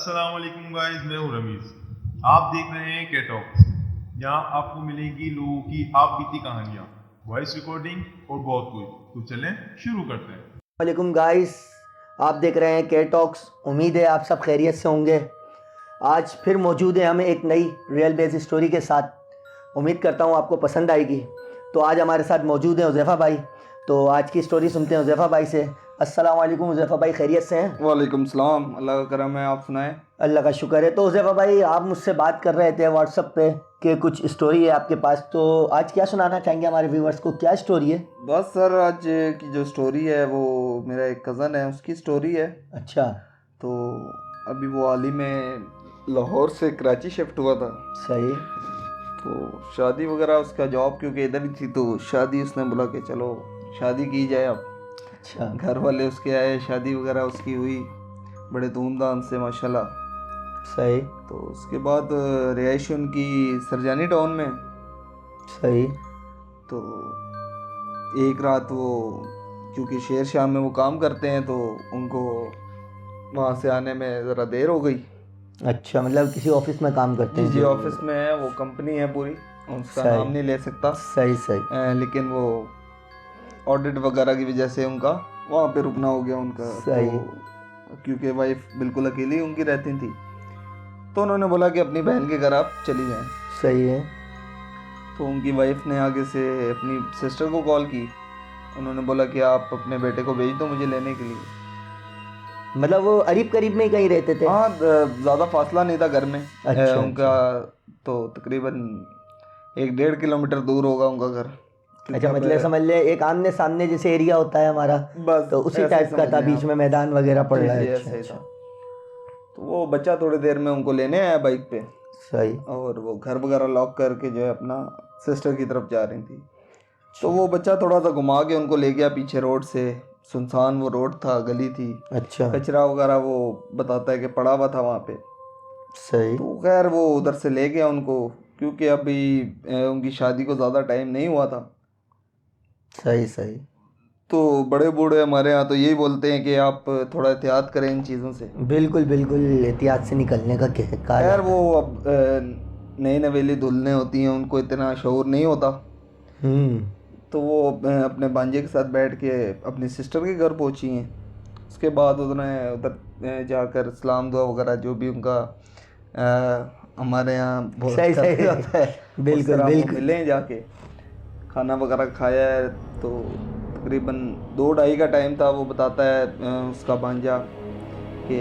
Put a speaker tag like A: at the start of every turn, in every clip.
A: अस्सलाम वालेकुम गाइस, मैं हूँ रमीज। आप देख रहे हैं के टॉक्स। यहाँ आपको मिलेगी लोगों की आप बीती कहानियाँ, वॉइस रिकॉर्डिंग और बहुत कुछ। तो चलें शुरू करते हैं।
B: वालेकुम गाइस, आप देख रहे हैं के टॉक्स। उम्मीद है आप सब खैरियत से होंगे। आज फिर मौजूद है हम एक नई रियल बेस्ड स्टोरी के साथ। उम्मीद करता हूँ आपको पसंद आएगी। तो आज हमारे साथ मौजूद हैं हुज़ैफ़ा भाई। तो आज की स्टोरी सुनते हैं हुज़ैफ़ा भाई से। अस्सलाम वालेकुम हुज़ैफ़ा भाई, खैरियत से हैं?
C: वालेकुम सलाम, अल्लाह का करम है। आप सुनाएं।
B: अल्लाह का शुक्र है। तो हुज़ैफ़ा भाई, आप मुझसे बात कर रहे थे व्हाट्सएप पे कि कुछ स्टोरी है आपके पास, तो आज क्या सुनाना चाहेंगे हमारे व्यूवर्स को? क्या स्टोरी है?
C: बस सर, आज की जो स्टोरी है वो मेरा एक कज़न है, उसकी स्टोरी है।
B: अच्छा।
C: तो अभी वो हाल ही में लाहौर से कराची शिफ्ट हुआ था।
B: सही।
C: तो शादी वगैरह, उसका जॉब क्योंकि इधर ही थी, तो शादी उसने बोला कि चलो शादी की जाए। अब
B: अच्छा।
C: घर वाले उसके आए, शादी वगैरह उसकी हुई बड़े धूमधाम से माशाल्लाह।
B: सही।
C: तो उसके बाद रिहाइश उनकी सरजानी टाउन में।
B: सही।
C: तो एक रात वो, क्योंकि शेर शाह में वो काम करते हैं, तो उनको वहाँ से आने में ज़रा देर हो गई।
B: अच्छा, मतलब किसी ऑफिस में काम करते हैं?
C: जी, ऑफिस में है, वो कंपनी है पूरी, उसका
B: सही।
C: नाम नहीं ले सकता।
B: सही सही।
C: लेकिन वो ऑडिट वगैरह की वजह से उनका वहाँ पे रुकना हो गया उनका।
B: सही।
C: तो क्योंकि वाइफ बिल्कुल अकेली उनकी रहती थी, तो उन्होंने बोला कि अपनी बहन के घर आप चली जाएं।
B: सही है।
C: तो उनकी वाइफ ने आगे से अपनी सिस्टर को कॉल की। उन्होंने बोला कि आप अपने बेटे को भेज दो मुझे लेने के लिए।
B: मतलब वो करीब करीब में ही कहीं रहते थे?
C: हाँ, ज़्यादा फासला नहीं था घर में।
B: अच्छा।
C: उनका तो तकरीबन 1-1.5 किलोमीटर दूर होगा उनका घर। क्योंकि
B: अच्छा, मतलब समझ ले एक आमने सामने जैसे एरिया होता है हमारा,
C: बस
B: तो उसी
C: ऐसे ही
B: टाइप का
C: समझ
B: था,
C: लें
B: बीच
C: आप।
B: में मैदान वगैरह पड़
C: जी
B: रहा
C: जी,
B: है।
C: ऐसे
B: अच्छा
C: ही था।
B: अच्छा।
C: तो वो बच्चा थोड़ी देर में उनको लेने आया बाइक पे,
B: सही।
C: और वो घर वगैरह लॉक करके जो है अपना सिस्टर की तरफ जा रही थी। तो वो बच्चा थोड़ा सा घुमा के उनको ले गया पीछे रोड से। सुनसान वो रोड था, गली थी,
B: अच्छा।
C: कचरा वगैरह वो बताता है कि पड़ा हुआ था वहाँ पे।
B: सही।
C: तो खैर वो उधर से ले गया उनको, क्योंकि अभी उनकी शादी को ज़्यादा टाइम नहीं हुआ था।
B: सही सही।
C: तो बड़े बूढ़े हमारे यहाँ तो यही बोलते हैं कि आप थोड़ा एहतियात करें इन चीज़ों से।
B: बिल्कुल बिल्कुल, एहतियात से निकलने का कहा
C: खैर
B: जाता
C: वो
B: है।
C: अब नई नवेली दुल्हनें होती हैं, उनको इतना शऊर नहीं होता।
B: हम्म।
C: तो वो अपने भांजे के साथ बैठ के अपनी सिस्टर के घर पहुंची हैं। उसके बाद उन्होंने उधर जाकर सलाम दुआ वगैरह जो भी उनका हमारे यहाँ बहुत
B: सही
C: करते
B: सही
C: हैं
B: होता है।
C: उस
B: बिल्कुल
C: तरह वो
B: बिल्कुल।
C: मिले जाके, खाना वगैरह खाया है। तो तकरीबन 2-2:30 का टाइम था। वो बताता है उसका भांजा कि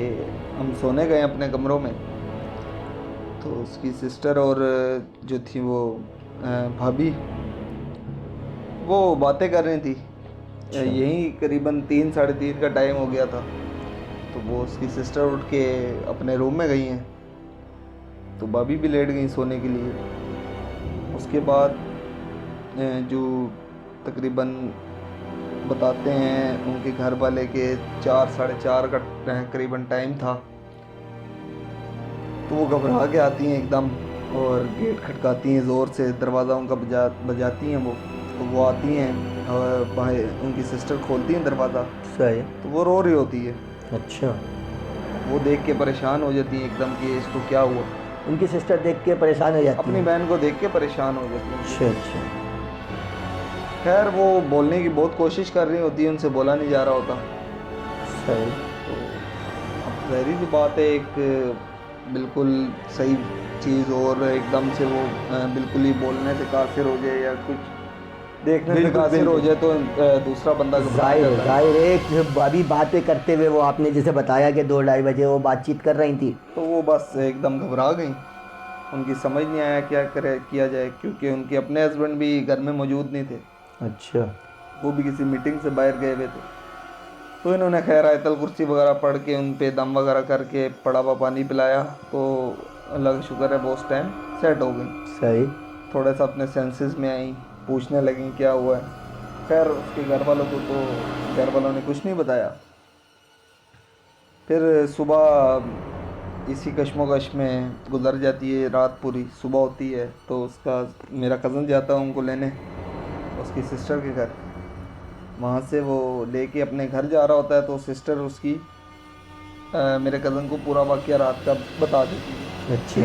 C: हम सोने गए अपने कमरों में। तो उसकी सिस्टर और जो थी वो भाभी, वो बातें कर रही थी।
B: अच्छा।
C: यही करीबन 3-3:30 का टाइम हो गया था। तो वो उसकी सिस्टर उठ के अपने रूम में गई हैं, तो भाभी भी लेट गई सोने के लिए। उसके बाद जो तकरीबन बताते हैं उनके घर वाले के 4-4:30 का करीबन टाइम था। तो वो घबरा के आती हैं एकदम, और गेट खटकाती हैं ज़ोर से, दरवाज़ा उनका बजाती हैं वो। तो वो आती हैं और बाहर उनकी सिस्टर खोलती हैं दरवाज़ा।
B: सही।
C: तो वो रो रही होती है।
B: अच्छा।
C: वो देख के परेशान हो जाती हैं एकदम कि इसको क्या हुआ।
B: उनकी सिस्टर देख के परेशान हो जाती
C: अपनी
B: है?
C: बहन को देख के परेशान हो जाती
B: अच्छा
C: हैं।
B: अच्छा।
C: खैर वो बोलने की बहुत कोशिश कर रही होती है, उनसे बोला नहीं जा रहा होता।
B: सही।
C: तो अब ज़ाहिर सी बात है, एक बिल्कुल सही चीज़ और एकदम से वो बिल्कुल ही बोलने से कासिर हो जाए या कुछ देखने से
B: बिल्कुल
C: कासिर हो
B: बिल्कुल।
C: जाए, तो दूसरा बंदा घबरा
B: जाहिर है
C: जाता है।
B: जाहिर है। एक अभी बातें करते हुए वो आपने जैसे बताया कि 2-2:30 बजे वो बातचीत कर रही थी।
C: तो वो बस एकदम घबरा गई। उनकी समझ नहीं आया क्या करे किया जाए, क्योंकि उनके अपने हस्बैंड भी घर में मौजूद नहीं थे,
B: अच्छा।
C: वो भी किसी मीटिंग से बाहर गए हुए थे। तो इन्होंने खैर आयतल कुर्सी वगैरह पढ़ के उन पे दम वगैरह करके पड़ा हुआ पानी पिलाया। तो अल्लाह का शुक्र है वो उस टाइम सेट हो गई,
B: सही।
C: थोड़ा सा अपने सेंसेस में आई, पूछने लगी क्या हुआ है। खैर उसके घर वालों को तो घर वालों ने कुछ नहीं बताया। फिर सुबह इसी कश्मोकश में गुजर जाती है रात पूरी। सुबह होती है तो उसका मेरा कज़न जाता है उनको लेने उसकी सिस्टर के घर। वहाँ से वो लेके अपने घर जा रहा होता है, तो सिस्टर उसकी मेरे कज़न को पूरा वाक़या रात का बता देती है।
B: अच्छा।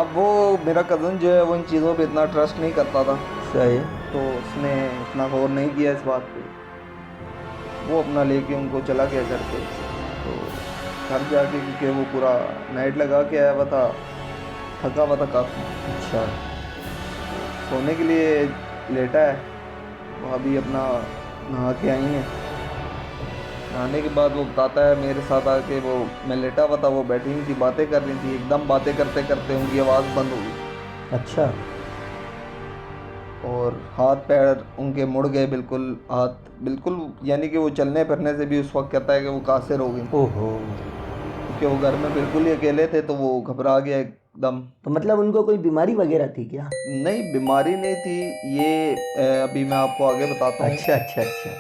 C: अब वो मेरा कज़न जो है वो इन चीज़ों पे इतना ट्रस्ट नहीं करता था,
B: सही।
C: तो उसने इतना गौर नहीं किया इस बात पे। वो अपना लेके उनको चला गया घर पे। तो घर जाके क्योंकि वो पूरा नाइट लगा के आया हुआ था, थका हुआ था काफ़ी,
B: अच्छा।
C: सोने के लिए लेटा है। वो अभी अपना नहा के आई हैं। नहाने के बाद वो बताता है मेरे साथ आके, वो मैं लेटा हुआ था, वो बैठी हुई थी, बातें कर रही थी। एकदम बातें करते करते उनकी आवाज़ बंद हो गई
B: अच्छा।
C: और हाथ पैर उनके मुड़ गए बिल्कुल। हाथ बिल्कुल, यानी कि वो चलने फिरने से भी उस वक्त कहता है कि वो कासिर हो गई,
B: ओहो।
C: क्योंकि वो घर में बिल्कुल ही अकेले थे। तो वो घबरा गया एकदम।
B: तो मतलब उनको कोई बीमारी वगैरह थी क्या?
C: नहीं, बीमारी नहीं थी ये, अभी मैं आपको आगे बताता हूँ।
B: अच्छा अच्छा अच्छा,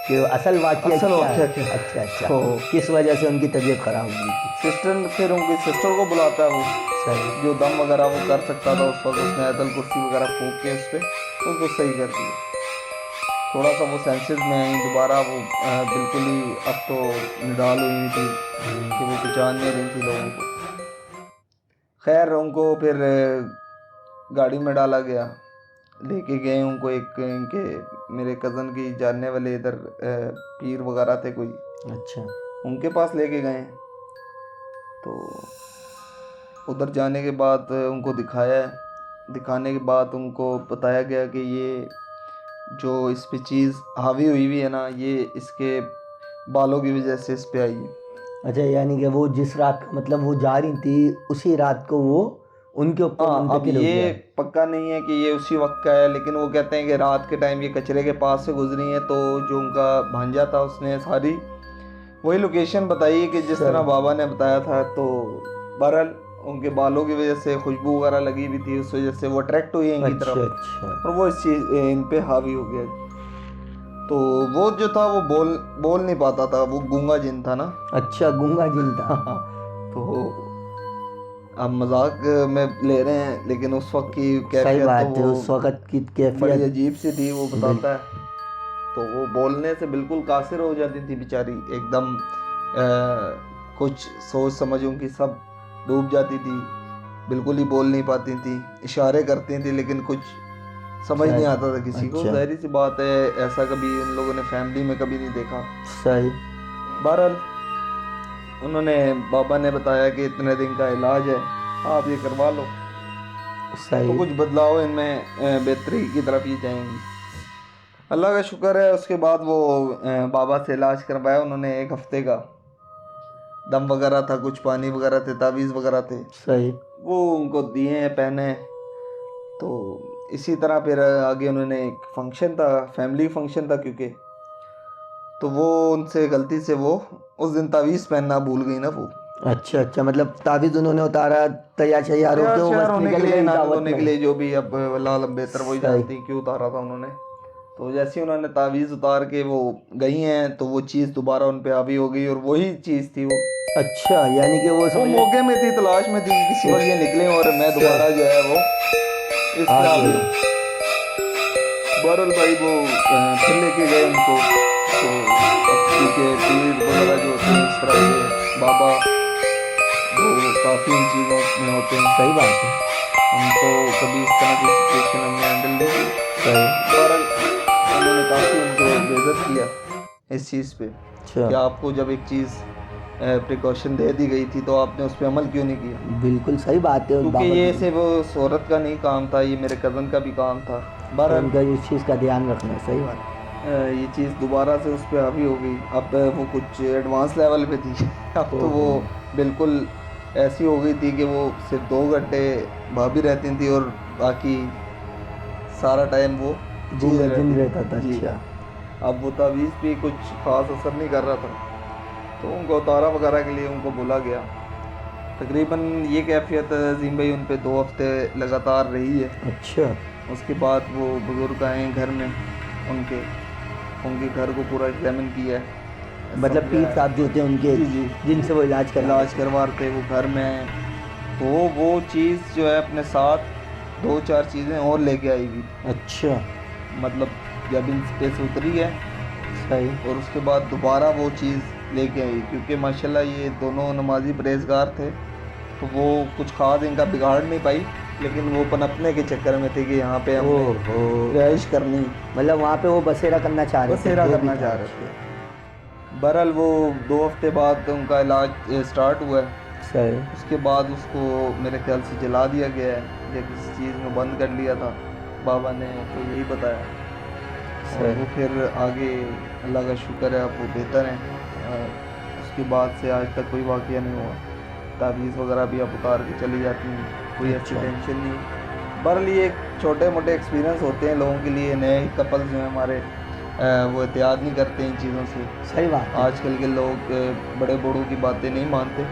B: कि वो असल वाकया
C: असल
B: क्या
C: वाकया
B: है?
C: क्या है?
B: अच्छा अच्छा,
C: तो
B: किस वजह से उनकी तबीयत खराब हो गई थी?
C: सिस्टर, फिर उनकी सिस्टर को बुलाता है वो,
B: सही।
C: जो दम वगैरह वो कर सकता था उस वक्त। उसने आयतल कुर्सी वगैरह फूंक के उस पर उसको सही कर दिया। थोड़ा सा वो सेंसेस में आई दोबारा। वो बिल्कुल ही अब तो निडाल हुई हुई थी कि वो पहचान नहीं रही थी लोगों को। खैर उनको फिर गाड़ी में डाला गया, लेके गए उनको एक इनके मेरे कज़न की जानने वाले इधर पीर वगैरह थे कोई,
B: अच्छा।
C: उनके पास लेके गए। तो उधर जाने के बाद उनको दिखाया। दिखाने के बाद उनको बताया गया कि ये जो इस पे चीज़ हावी हुई है ना, ये इसके बालों की वजह से इस पे आई है।
B: अच्छा, यानी कि वो जिस रात, मतलब वो जा रही थी उसी रात को वो उनके ऊपर
C: हाँ, अब
B: मुंतकिल हो
C: ये
B: गया।
C: पक्का नहीं है कि ये उसी वक्त का है, लेकिन वो कहते हैं कि रात के टाइम ये कचरे के पास से गुजरी है। तो जो उनका भांजा था उसने सारी वही लोकेशन बताई है कि जिस तरह बाबा ने बताया था। तो बहरहाल उनके बालों की वजह से खुशबू वगैरह लगी हुई थी, उस वजह से वो अट्रैक्ट हुई इनकी
B: अच्छा
C: तरफ
B: अच्छा
C: और वो इस चीज़ इन पे हावी हो गया। तो वो जो था वो बोल नहीं पाता था, वो गूंगा जिन था ना।
B: अच्छा, गूंगा जिन था।
C: तो अब मजाक में ले रहे हैं, लेकिन उस वक्त की
B: सही
C: कैफियत
B: बात
C: तो
B: है,
C: वो
B: उस वक्त की
C: बड़ी
B: कैफियत।
C: अजीब सी थी, वो बताता है। तो वो बोलने से बिल्कुल कासिर हो जाती थी बेचारी, एकदम कुछ सोच समझ उनकी सब डूब जाती थी, बिल्कुल ही बोल नहीं पाती थी, इशारे करती थी लेकिन कुछ समझ नहीं आता था किसी को।
B: अच्छा।
C: जाहिर सी बात है, ऐसा कभी उन लोगों ने फैमिली में कभी नहीं देखा।
B: सही।
C: बहरहाल उन्होंने, बाबा ने बताया कि इतने दिन का इलाज है, आप ये करवा लो, तो
B: सही।
C: कुछ बदलाव इनमें बेहतरी की तरफ ही जाएंगी। अल्लाह का शुक्र है। उसके बाद वो बाबा से इलाज करवाया उन्होंने, 1 हफ्ते का। दम वगैरह था, कुछ पानी वगैरह थे, तावीज़ वगैरह थे,
B: सही।
C: वो उनको दिए हैं, पहने। तो इसी तरह फिर आगे उन्होंने एक फंक्शन था, फैमिली फंक्शन था क्योंकि, तो वो उनसे गलती से वो उस दिन तावीज़ पहनना भूल गई ना वो।
B: अच्छा अच्छा, मतलब ताबीज़ उन्होंने उतारा, तैयार शैयार होके वो
C: तैयार
B: बस
C: होने के
B: निकल
C: लिए,
B: गई
C: नाजुक
B: दावत
C: होने
B: में।
C: के लिए, जो भी अब अल्लाह आलम बेहतर वही
B: सही।
C: जानती क्यों उतारा था उन्होंने। तो जैसे ही उन्होंने तावीज़ उतार के वो गई हैं, तो वो चीज़ दोबारा उन पे हावी हो गई और वही चीज़ थी वो।
B: अच्छा, यानी कि वो
C: वो मौके में थी, तलाश में थी कि किसी वक्त ये निकले और मैं दोबारा जो है वो इस पे हावी हूँ। बहरहाल भाई वो फिर लेके गए उनको। तो अब क्योंकि पीर वगैरह जो होते हैं इस तरह के बाबा, वो काफ़ी इन चीज़ों में होते हैं।
B: सही बात है।
C: हम तो कभी इस तरह की सिचुएशन हमने हैंडल नहीं की।
B: सही।
C: बहरहाल उन्होंने काफ़ी उनको बेइज्जत किया इस चीज़ पे
B: अच्छा,
C: कि आपको जब एक चीज़ प्रिकॉशन दे दी गई थी तो आपने उस पर अमल क्यों नहीं किया।
B: बिल्कुल सही बात है।
C: क्योंकि
B: बाबा
C: ये
B: की-
C: सिर्फ उस औरत का नहीं काम था, ये मेरे कज़न का भी काम था।
B: तो
C: बहरहाल
B: उनका इस चीज़ का ध्यान रखना, सही बात है।
C: ये चीज़ दोबारा से उस पर हावी हो गई। अब वो कुछ एडवांस लेवल पे थी। अब तो वो बिल्कुल ऐसी हो गई थी कि वो सिर्फ 2 घंटे भाभी रहती थी और बाकी सारा टाइम वो
B: गूंगा
C: चीज़
B: जिन
C: रहती
B: रहता था।
C: जी।
B: अच्छा।
C: अब वो तावीज़ भी कुछ ख़ास असर नहीं कर रहा था, तो उनको उतारा वगैरह के लिए उनको बोला गया। तकरीबन ये कैफियत अजीम भाई उन पे 2 हफ्ते लगातार रही है।
B: अच्छा,
C: उसके बाद वो बुज़ुर्ग आए घर में, उनके घर को पूरा एग्जामिन किया है।
B: मतलब पीर साहब जो थे उनके,
C: जी जी,
B: जिनसे वो इलाज
C: करवा रहे थे वो घर में। तो वो चीज़ जो है अपने साथ 2-4 चीज़ें और लेके आई हुई।
B: अच्छा।
C: मतलब जब इन पे से उतरी है
B: सही।
C: और उसके बाद दोबारा वो चीज़ लेके आई, क्योंकि माशाल्लाह ये दोनों नमाजी परहेजगार थे, तो वो कुछ खास इनका बिगाड़ नहीं पाई, लेकिन वो पनपने के चक्कर में थे कि यहाँ पे हमने
B: ओहो,
C: रिहाइश करनी,
B: मतलब वहाँ पे वो बसेरा करना चाह रहे थे,
C: बसेरा
B: जो भी
C: करना
B: था।
C: चाह रहे थे। बहरहाल वो 2 हफ्ते बाद उनका इलाज स्टार्ट हुआ है।
B: सही।
C: उसके बाद उसको मेरे ख्याल से जला दिया गया है या किसी चीज़ में बंद कर लिया था बाबा ने, तो यही बताया। और
B: सही।
C: वो फिर आगे अल्लाह का शुक्र है अब वो बेहतर हैं। उसके बाद से आज तक कोई वाक़या नहीं हुआ। तावीज़ वगैरह भी अब उतार के चली जाती हैं, कोई ऐसी
B: अच्छा।
C: टेंशन नहीं। बहरहाल ये छोटे मोटे एक्सपीरियंस होते हैं लोगों के लिए। नए कपल्स जो हैं हमारे वो एहतियात नहीं करते इन चीज़ों से।
B: सही बात है।
C: आजकल के लोग बड़े बड़ों की बातें नहीं मानते।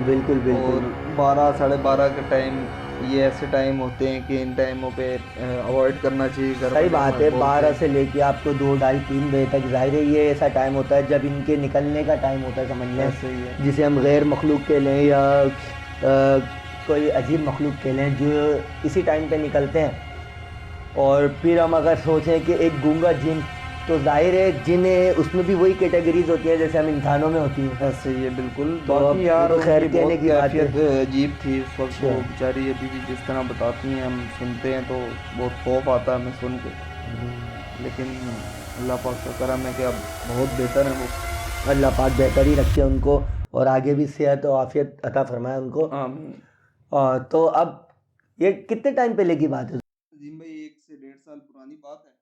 B: बिल्कुल
C: और
B: बिल्कुल।
C: 12 साढ़े 12 के टाइम ये ऐसे टाइम होते हैं कि इन टाइमों पे अवॉइड करना चाहिए। घर
B: सही
C: वाले
B: बात
C: हमारे
B: है।
C: बोलते
B: 12
C: हैं।
B: से लेके आपको 2 ढाई 3 बजे तक, ज़ाहिर है ये ऐसा टाइम होता है जब इनके निकलने का टाइम होता है, समझ लें,
C: ऐसे ही है।
B: जिसे हम गैर मखलूक कह लें या कोई अजीब मखलूक कह लें, जो इसी टाइम पे निकलते हैं। और फिर हम अगर सोचें कि एक गूंगा जिन, तो ज़ाहिर है जिन है उसमें भी वही कैटेगरीज होती हैं जैसे हम इंसानों में होती हैं।
C: ऐसे ही है बिल्कुल।
B: तो अब
C: बाकी यार
B: वो तो खैर
C: उनकी
B: कहने
C: बहुत
B: की बात है।
C: कैफियत अजीब थी उस वक्त। वो
B: अच्छा।
C: बेचारी अभी भी जिस तरह बताती हैं, हम सुनते हैं तो बहुत खौफ आता है हमें सुन के। लेकिन अल्लाह पाक का करम है कि अब बहुत बेहतर है वो।
B: अल्लाह पाक बेहतर ही रखे उनको और आगे भी सेहत और आफियत अता फरमाए उनको।
C: आमीन।
B: तो अब ये कितने टाइम पहले की बात है?
C: अजीम भाई 1 से 1.5 साल पुरानी बात है।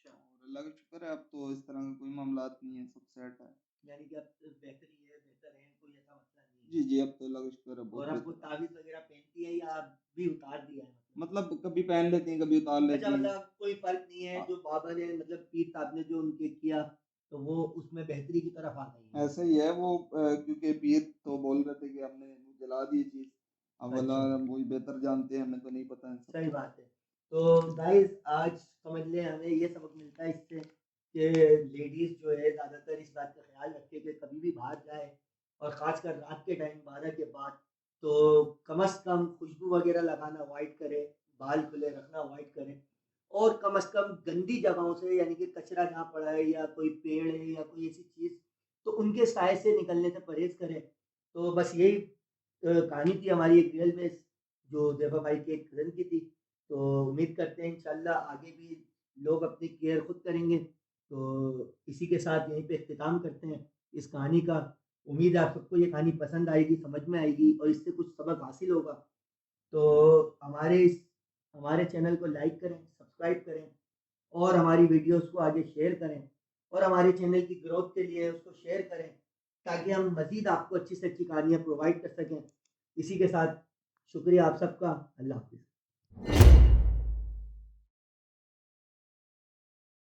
C: और अल्लाह का शुक्र है अब तो इस तरह का कोई मामलात नहीं है, सब सेट है।
B: यानी कि अब बेहतरी है, बेहतर है, कोई ऐसा मसला नहीं है।
C: जी जी, अब तो अल्लाह का शुक्र है बहुत
B: और आपको
C: बेहतर है।
B: तावीज़ वगैरह पहनती है या आप भी उतार दिया है?
C: मतलब कभी पहन लेती हैं, कभी उतार
B: अच्छा,
C: लेती हैं।
B: मतलब कोई फ़र्क नहीं है, जो बाबा ने मतलब पीर साहब ने जो उनके किया, तो वो उसमें बेहतरी की तरफ आ गई है।
C: ऐसा ही है वो। क्योंकि पीर तो बोल रहे थे कि हमने जला दी चीज़। अब अल्लाह
B: अच्छा।
C: वही बेहतर जानते हैं, हमें तो नहीं पता इन सब
B: सही
C: चीज़।
B: बात है। तो गाइस आज समझ लें हमें ये सबक मिलता है इससे कि लेडीज़ जो है ज़्यादातर इस बात का ख्याल रखें कि कभी भी बाहर जाए और ख़ासकर रात के टाइम 12 के बाद, तो कम से कम खुशबू वगैरह लगाना अवॉइड करें, बाल खुले रखना अवॉइड करें और कम से कम गंदी जगहों से, यानी कि कचरा जहाँ पड़ा है या कोई पेड़ है या कोई ऐसी चीज़, तो उनके साए से निकलने से परहेज़ करें। तो बस यही कहानी थी हमारी एक रियल बेस, जो ज़ेबा भाई के एक कज़न की थी। तो उम्मीद करते हैं इंशाल्लाह आगे भी लोग अपनी केयर खुद करेंगे। तो इसी के साथ यहीं पे इख्तिताम करते हैं इस कहानी का। उम्मीद है आप सबको ये कहानी पसंद आएगी, समझ में आएगी और इससे कुछ सबक हासिल होगा। तो हमारे चैनल को लाइक करें, सब्सक्राइब करें और हमारी वीडियोज़ को आगे शेयर करें और हमारे चैनल की ग्रोथ के लिए उसको शेयर करें, ताकि हम मज़ीद आपको अच्छी से अच्छी कहानियाँ प्रोवाइड कर सकें। इसी के साथ शुक्रिया आप सबका। अल्लाह हाफ़िज़।